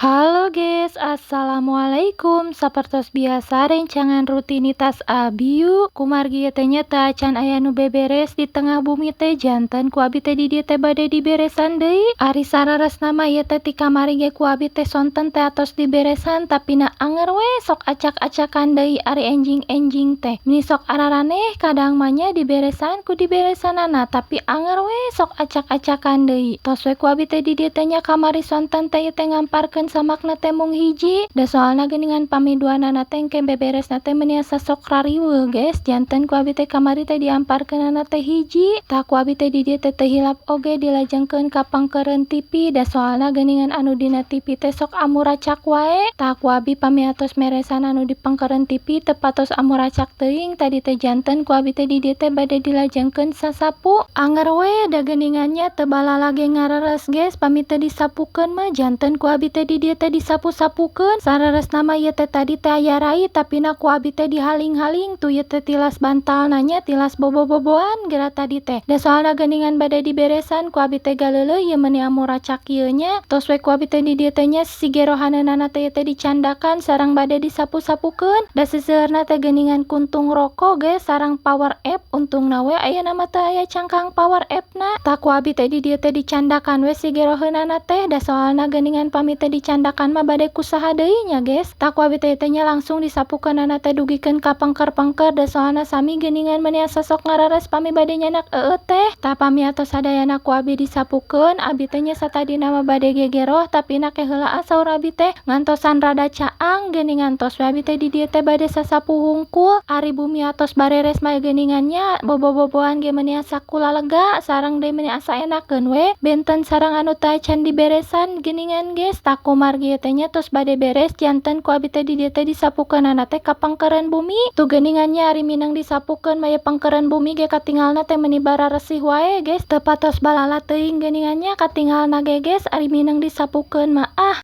Halo guys, assalamualaikum. Sapertos biasa rencangan rutinitas abi yuk. Kumargi teh nyata can aya nu beberes di tengah bumi teh janten ku abi teh di dieu teh bade diberesan deui. Ari sararesna mah ieu teh ti kamari ge ku abi teh sonten teh atos diberesan tapi na anger we sok acak-acakan deui ari enjing-enjing teh. Meni sok araraneh kadang mah nya diberesan ku diberesanana tapi anger we sok acak-acakan deui. Tos we ku abi teh di dieu teh nya kamari sonten teh ieu teh ngamparkeun samakna teh mung hiji da soalna geuningan pamiduanana teh engke beberesna teh meuni asa sok rariweuh guys janten ku abi teh kamari teh diamparkeunana teh hiji tah ku abi teh di dieu teh hilap oge dilajengkeun ka pangkeureun TV da soalna geuningan anu dina TV teh sok amuracak wae tah ku abi pamiatos meresan anu di pangkeureun TV teu patos amuracak teuing tadi teh janten ku abi teh di dieu teh bade dilajengkeun sasapu anger we da geuningannya teu bala lage ngareres guys pami teu disapukeun mah janten ku abi teh di dieu teh disapu-sapukeun sareresna mah ieu teh tadi teh aya rai tapi na ku abi teh dihaling-haling tuh ieu teh tilas bantalna nya tilas bobo-boboan geura tadi teh da soalna geuningan bade diberesan ku abi teh galeuleuh ieu meuni amuracak ieu nya tos we ku abi teh di dieu teh nya sige rohaneunana teh ieu teh dicandakan sareng bade disapu-sapukeun da siseueurna teh geuningan kuntung roko ge sareng power app untungna we ayeuna mah teu aya cangkang power app na tah ku abi teh di dieu teh dicandakan we sige roheunana teh da soalna geuningan pami teh dicandakan mah bade kusaha deui nya guys tah ku abi teh nya langsung disapukeunana teh dugikeun ka pangker-pangker da soalna sami geuningan meuni asa sok ngareres pami bade nyanak teh tah pamiatos sadayana ku abi disapukeun abi teh nya satadina mah bade gegeroh tapi na ke heula saur abi teh ngantosan rada caang geuningan tos we abi teh di dieu teh bade sasapu hungkul ari bumi atos bareres mah geuningannya bobo-boboan ge meuni asa kulalega sareng deui meuni asa enakeun we benten sareng anu teu can diberesan geuningan guys tah kumargi teh nya tos bade beres janten ku abi teh di dieu teh disapukeunana teh ka pangkeureun bumi tuh geuningannya ari minang disapukeun mah pangkeureun bumi ge katinggalna teh meuni bararesih wae guys teu patos balala teuing geuningannya katinggalna ge guys ari minang disapukeun mah